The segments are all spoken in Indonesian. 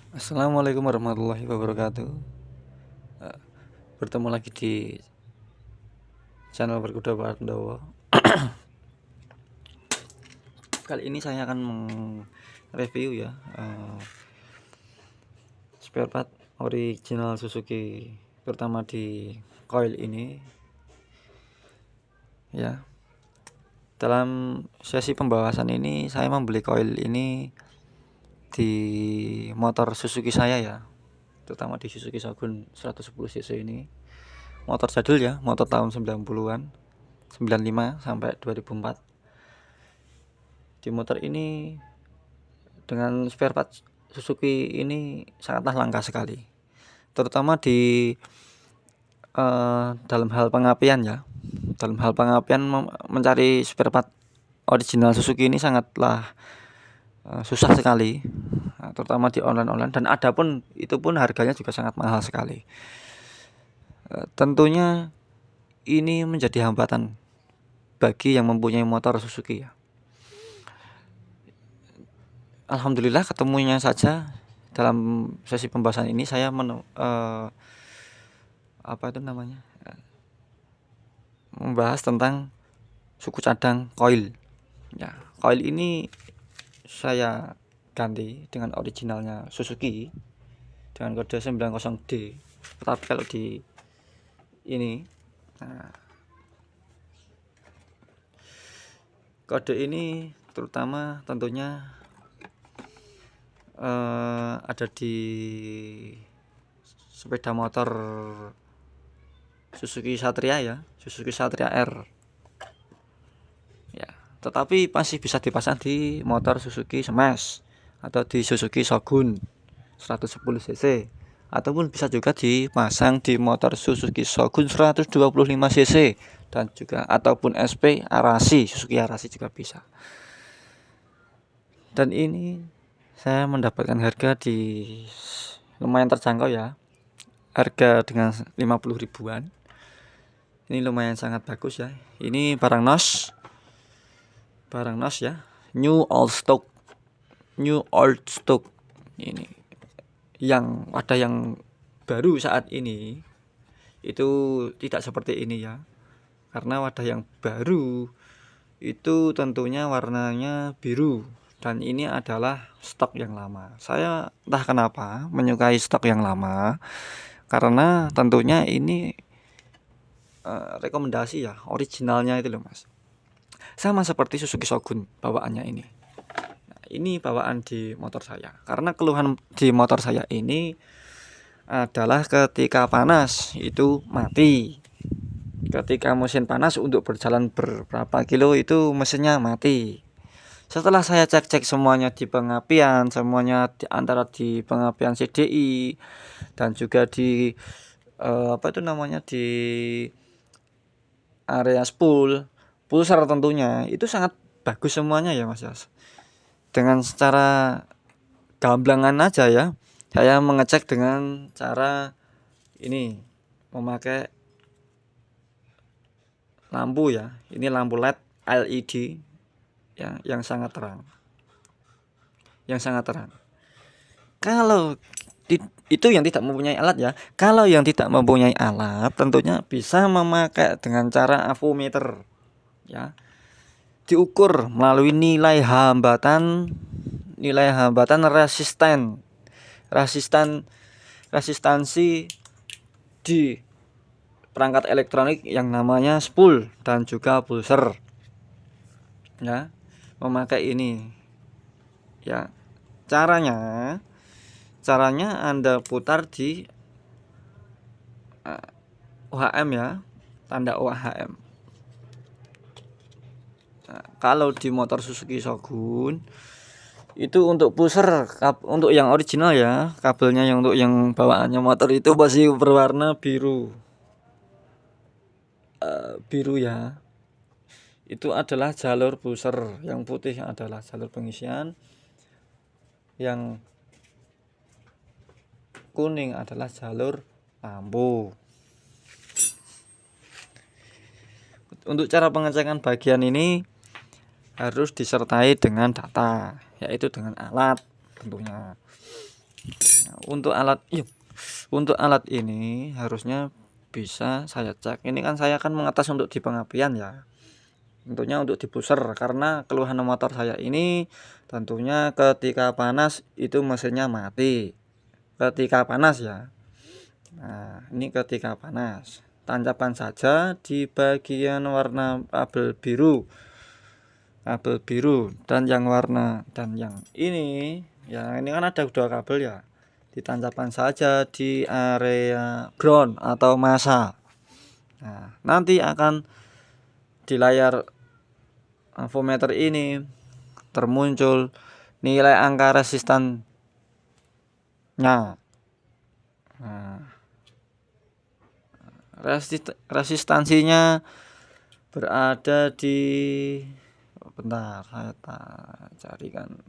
Assalamualaikum warahmatullahi wabarakatuh. Eh, Bertemu lagi di channel Berkuda Pandawa. Kali ini saya akan review ya spare part original Suzuki, terutama di coil ini ya. Dalam sesi pembahasan ini saya membeli coil ini di motor Suzuki saya ya, terutama di Suzuki Shogun 110 cc ini. Motor jadul ya, motor tahun 90-an, 95 sampai 2004. Di motor ini dengan spare part Suzuki ini sangatlah langka sekali, terutama di dalam hal pengapian ya. Dalam hal pengapian mencari spare part original Suzuki ini sangatlah susah sekali, terutama di online, dan ada pun itu pun harganya juga sangat mahal sekali. Tentunya ini menjadi hambatan bagi yang mempunyai motor Suzuki ya. Alhamdulillah ketemunya saja dalam sesi pembahasan ini saya membahas tentang suku cadang coil. Ya, coil ini saya ganti dengan originalnya Suzuki dengan kode 90D. Tetapi kalau di ini, kode ini terutama tentunya ada di sepeda motor Suzuki Satria ya, Suzuki Satria R ya, tetapi masih bisa dipasang di motor Suzuki Smash atau di Suzuki Shogun 110 cc, ataupun bisa juga dipasang di motor Suzuki Shogun 125 cc dan juga ataupun SP Arashi, Suzuki Arashi juga bisa. Dan ini saya mendapatkan harga di lumayan terjangkau ya, harga dengan 50 ribuan. Ini lumayan sangat bagus ya. Ini barang NOS ya, new old stock ini. Yang ada yang baru saat ini itu tidak seperti ini ya, karena wadah yang baru itu tentunya warnanya biru, dan ini adalah stok yang lama. Saya entah kenapa menyukai stok yang lama, karena tentunya ini rekomendasi ya, originalnya itu loh mas. Sama seperti Suzuki Shogun bawaannya ini. Nah, ini bawaan di motor saya, karena keluhan di motor saya ini adalah ketika panas itu mati. Ketika mesin panas untuk berjalan beberapa kilo itu mesinnya mati. Setelah saya cek semuanya di pengapian, semuanya antara di pengapian CDI dan juga di di area pulsar tentunya itu sangat bagus semuanya ya mas Yas. Dengan secara gamblangan aja ya, saya mengecek dengan cara ini memakai lampu ya. Ini lampu LED ya, yang sangat terang. Kalau itu yang tidak mempunyai alat ya. Kalau yang tidak mempunyai alat tentunya bisa memakai dengan cara avometer ya. Diukur melalui nilai hambatan resistansi di perangkat elektronik yang namanya spool dan juga pulser ya. Memakai ini ya, caranya Anda putar di OHM ya, tanda OHM. Nah, kalau di motor Suzuki Shogun itu untuk pusher, untuk yang original ya, kabelnya yang untuk yang bawaannya motor itu masih berwarna biru ya. Itu adalah jalur pusher, yang putih adalah jalur pengisian, yang kuning adalah jalur lampu. Untuk cara pengecekan bagian ini harus disertai dengan data, yaitu dengan alat tentunya. untuk alat ini harusnya bisa saya cek. Ini kan saya akan mengetes untuk di pengapian ya. Tentunya untuk di pusher, karena keluhan motor saya ini tentunya ketika panas itu mesinnya mati. Ketika panas ya. Nah, ini ketika panas. Tancapkan saja di bagian warna kabel biru. Kabel biru dan yang warna dan yang ini ya, ini kan ada dua kabel ya. Ditancapkan saja di area ground atau masa. Nah, nanti akan di layar voltmeter ini termuncul nilai angka resistannya. Nah, resistansinya berada di, bentar saya carikan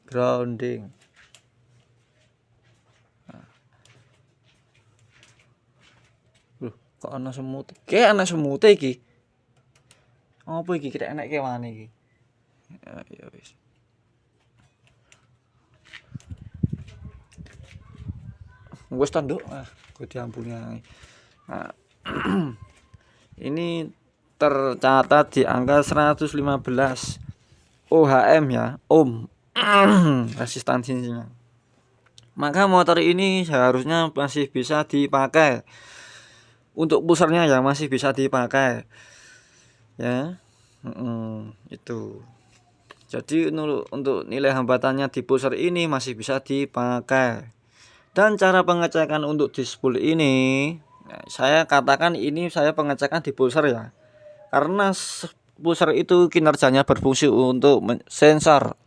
grounding. Kok ana semut? Kayak ana semut iki. Apa iki kira enek kewane iki? Ya wis. Wis ta, Nduk. Gue diampuni. Nah, ini tercatat di angka 115 ohm ya, ohm resistansinya. Maka motor ini seharusnya masih bisa dipakai. Untuk pusarnya ya masih bisa dipakai. Ya. Itu. Jadi untuk nilai hambatannya di pusar ini masih bisa dipakai. Dan cara pengecekan untuk di spool ini, nah, saya katakan ini saya pengecekan di pusar ya. Karena pusar itu kinerjanya berfungsi untuk sensor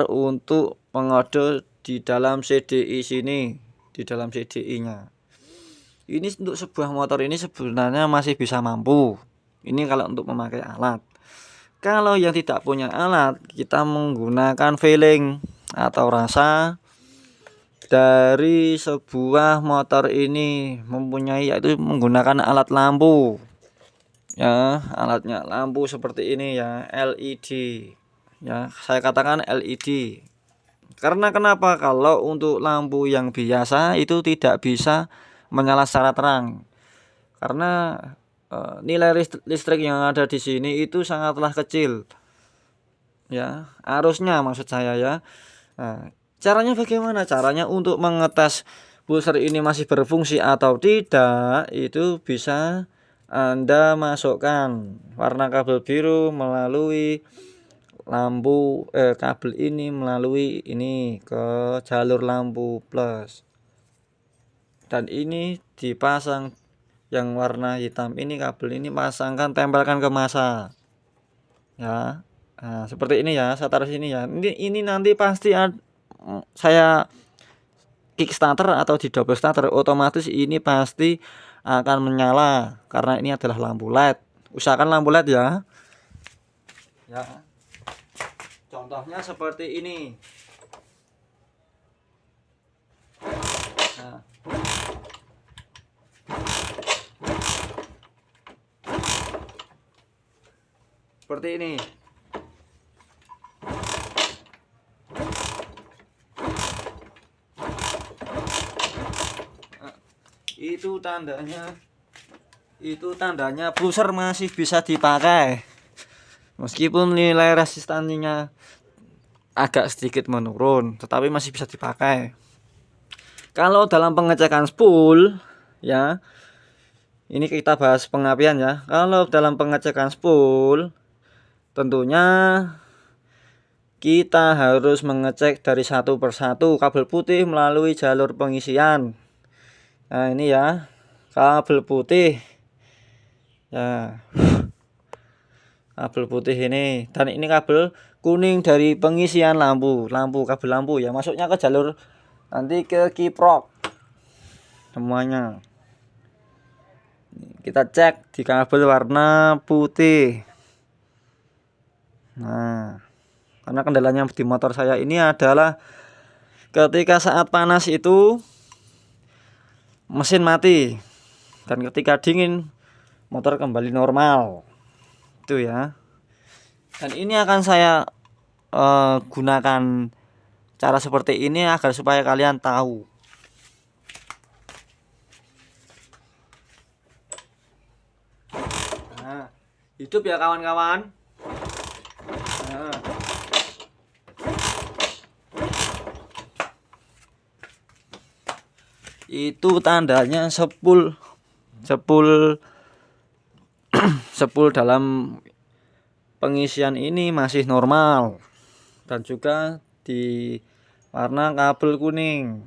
untuk pengode di dalam CDI sini, di dalam CDI-nya. Ini untuk sebuah motor ini sebenarnya masih bisa mampu. Ini kalau untuk memakai alat. Kalau yang tidak punya alat, kita menggunakan feeling atau rasa dari sebuah motor ini mempunyai, yaitu menggunakan alat lampu. Ya, alatnya lampu seperti ini ya, LED. Ya, saya katakan LED. Karena kenapa? Kalau untuk lampu yang biasa itu tidak bisa menyala secara terang. Karena nilai listrik yang ada di sini itu sangatlah kecil. Ya, arusnya maksud saya ya. Nah, caranya bagaimana? Caranya untuk mengetes booster ini masih berfungsi atau tidak, itu bisa Anda masukkan warna kabel biru melalui lampu kabel ini melalui ini ke jalur lampu plus, dan ini dipasang yang warna hitam ini, kabel ini pasangkan, tempelkan ke masa ya. Nah, seperti ini ya, saya taruh sini ya. Ini nanti pasti saya kickstarter atau di double starter, otomatis ini pasti akan menyala karena ini adalah lampu LED. Usahakan lampu LED ya. Ya. Contohnya seperti ini. Nah. Seperti ini. Itu tandanya booster masih bisa dipakai. Meskipun nilai resistansinya agak sedikit menurun, tetapi masih bisa dipakai. Kalau dalam pengecekan spool ya, ini kita bahas pengapian ya. Kalau dalam pengecekan spool, tentunya kita harus mengecek dari satu persatu kabel putih melalui jalur pengisian. Nah, ini ya, kabel putih ya, kabel putih ini, dan ini kabel kuning dari pengisian lampu kabel lampu ya, masuknya ke jalur nanti ke kiprok semuanya. Kita cek di kabel warna putih. Nah, karena kendalanya di motor saya ini adalah ketika saat panas itu mesin mati, dan ketika dingin motor kembali normal. Itu ya. Dan ini akan saya gunakan cara seperti ini agar supaya kalian tahu. Nah, hidup ya kawan-kawan. Nah, itu tandanya sepul dalam pengisian ini masih normal, dan juga di warna kabel kuning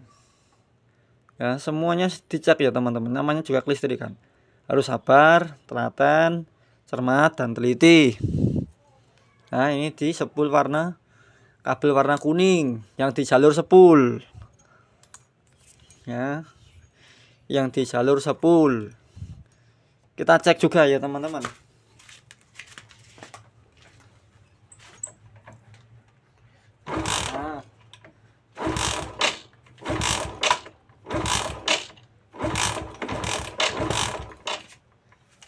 ya. Semuanya dicek ya teman-teman, namanya juga kelistrikan, harus sabar, telaten, cermat, dan teliti. Nah, ini di sepul kabel warna kuning yang di jalur sepul ya, yang di jalur sepul kita cek juga ya teman-teman. Nah,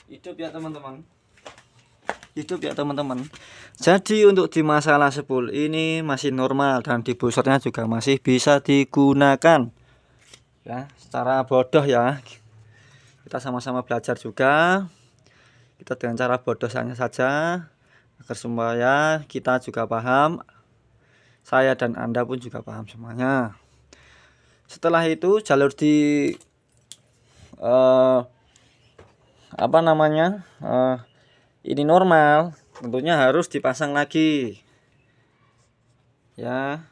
hidup ya teman-teman, hidup ya teman-teman. Jadi untuk di masalah sepul ini masih normal, dan di busernya juga masih bisa digunakan ya. Secara bodoh ya, kita sama-sama belajar juga, kita dengan cara bodohnya saja agar supaya kita juga paham, saya dan Anda pun juga paham semuanya. Setelah itu jalur di ini normal, tentunya harus dipasang lagi ya.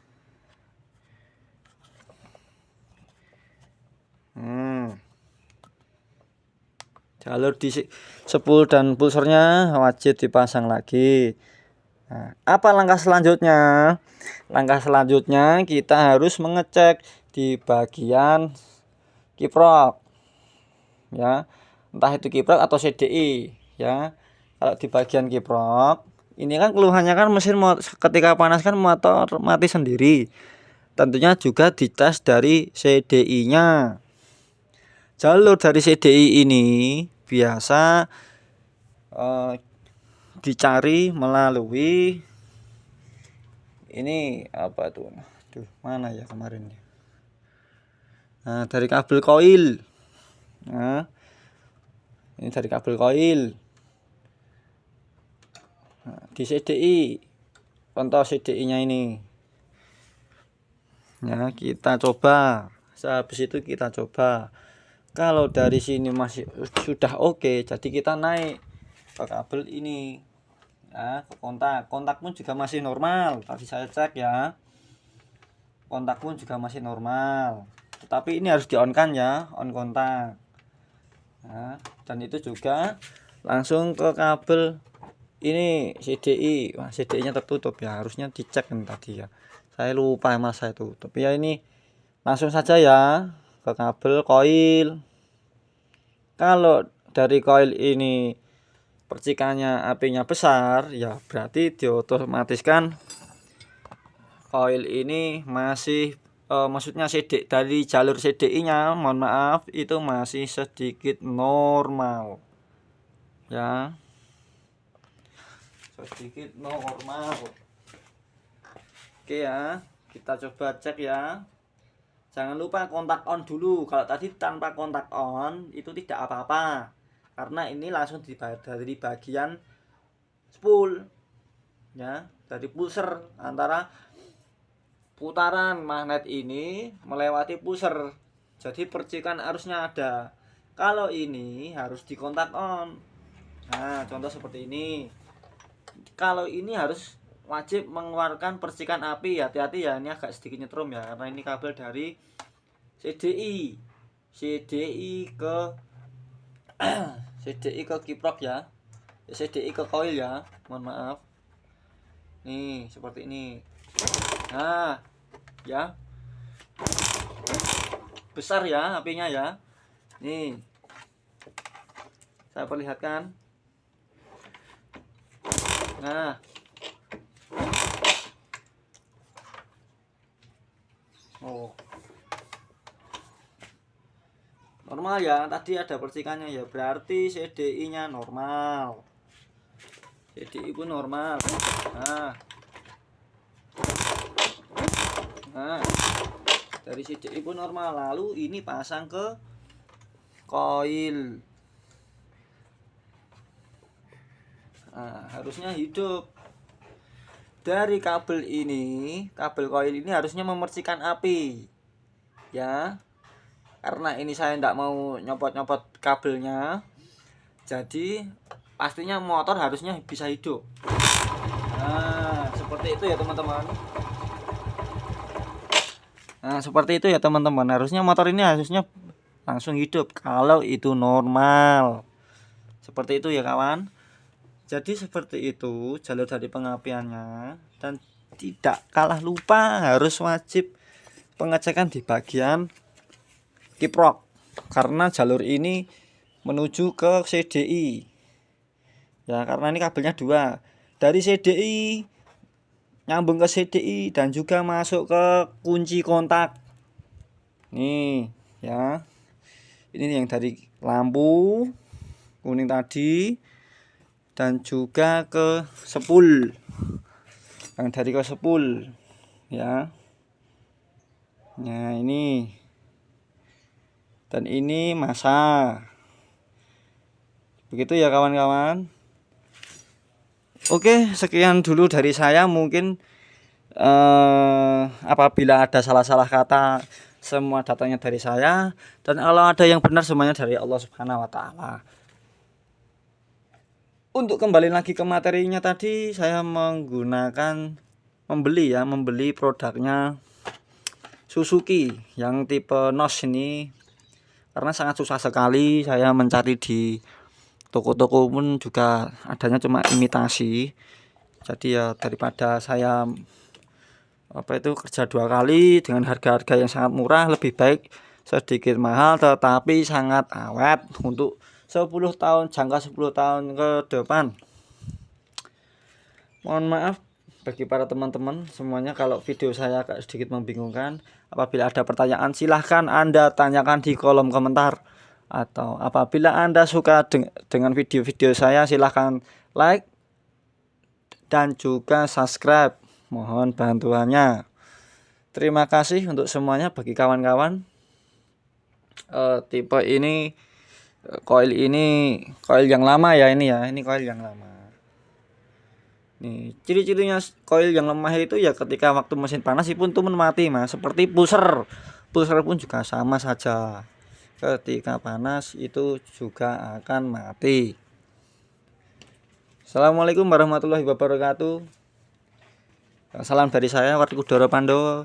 Jalur di sepul dan pulsernya wajib dipasang lagi. Nah, apa langkah selanjutnya? Langkah selanjutnya kita harus mengecek di bagian kiprok ya, entah itu kiprok atau CDI ya. Kalau di bagian kiprok ini kan keluhannya kan mesin ketika panas kan motor mati sendiri, tentunya juga dites dari CDI-nya. Jalur dari CDI ini biasa dicari melalui ini apa tuh? Mana ya kemarin? Nah, dari kabel koil. Nah, ini dari kabel koil. Nah, di CDI, contoh CDI-nya ini. Ya, kita coba. Habis itu kita coba. Kalau dari sini masih sudah oke, jadi kita naik ke kabel ini ya, ke kontak pun juga masih normal. Tadi saya cek ya, kontak pun juga masih normal, tetapi ini harus di on kan ya, on kontak ya. Dan itu juga langsung ke kabel ini CDI. Wah, CDI nya tertutup ya, harusnya dicek kan tadi ya, saya lupa mas saya tutup ya. Ini langsung saja ya ke kabel koil. Kalau dari koil ini percikannya apinya besar ya, berarti diotomatiskan koil ini masih maksudnya dari jalur CDI nya, mohon maaf, itu masih sedikit normal ya, sedikit normal. Oke ya, kita coba cek ya. Jangan lupa kontak on dulu. Kalau tadi tanpa kontak on itu tidak apa-apa, karena ini langsung dari bagian spool ya, dari pulser. Antara putaran magnet ini melewati pulser, jadi percikan arusnya ada. Kalau ini harus di kontak on. Nah, contoh seperti ini. Kalau ini harus wajib mengeluarkan percikan api. Hati-hati ya, ini agak sedikit nyetrum ya, karena ini kabel dari CDI ke CDI ke kiprok ya, CDI ke koil ya, mohon maaf. Nih seperti ini. Nah ya, besar ya apinya ya. Nih saya perlihatkan. Nah, oh normal ya, tadi ada percikannya ya, berarti CDI nya normal, CDI pun normal. Nah Nah, dari CDI pun normal. Lalu ini pasang ke koil. Nah, harusnya hidup. Dari kabel ini, kabel koil ini harusnya memercikan api. Ya. Karena ini saya tidak mau nyopot-nyopot kabelnya. Jadi pastinya motor harusnya bisa hidup. Nah, seperti itu ya teman-teman. Nah, seperti itu ya teman-teman. Harusnya motor ini harusnya langsung hidup kalau itu normal. Seperti itu ya kawan. Jadi seperti itu jalur dari pengapiannya, dan tidak kalah lupa harus wajib pengecekan di bagian kiprok karena jalur ini menuju ke CDI. Ya, karena ini kabelnya 2. Dari CDI nyambung ke CDI dan juga masuk ke kunci kontak. Nih, ya. Ini yang dari lampu kuning tadi dan juga ke sepul. Yang dari ke sepul, ya. Nah, ini. Dan ini masa. Begitu ya kawan-kawan. Oke, sekian dulu dari saya. Mungkin apabila ada salah-salah kata, semua datanya dari saya, dan kalau ada yang benar semuanya dari Allah Subhanahu wa taala. Untuk kembali lagi ke materinya tadi, saya membeli produknya Suzuki yang tipe NOS ini karena sangat susah sekali. Saya mencari di toko-toko pun juga adanya cuma imitasi. Jadi ya daripada saya kerja 2 kali dengan harga-harga yang sangat murah, lebih baik sedikit mahal tetapi sangat awet untuk 10 tahun, jangka 10 tahun ke depan. Mohon maaf bagi para teman-teman semuanya kalau video saya agak sedikit membingungkan. Apabila ada pertanyaan silahkan Anda tanyakan di kolom komentar. Atau apabila Anda suka dengan video-video saya, silahkan like dan juga subscribe. Mohon bantuannya. Terima kasih untuk semuanya. Bagi kawan-kawan, tipe ini koil yang lama ya, ini koil yang lama. Nih, ciri-cirinya koil yang lemah itu ya ketika waktu mesin panas pun mati, Mas. Seperti pusher pun juga sama saja. Ketika panas itu juga akan mati. Assalamualaikum warahmatullahi wabarakatuh. Salam dari saya, Wardi Kudoro Pandowo.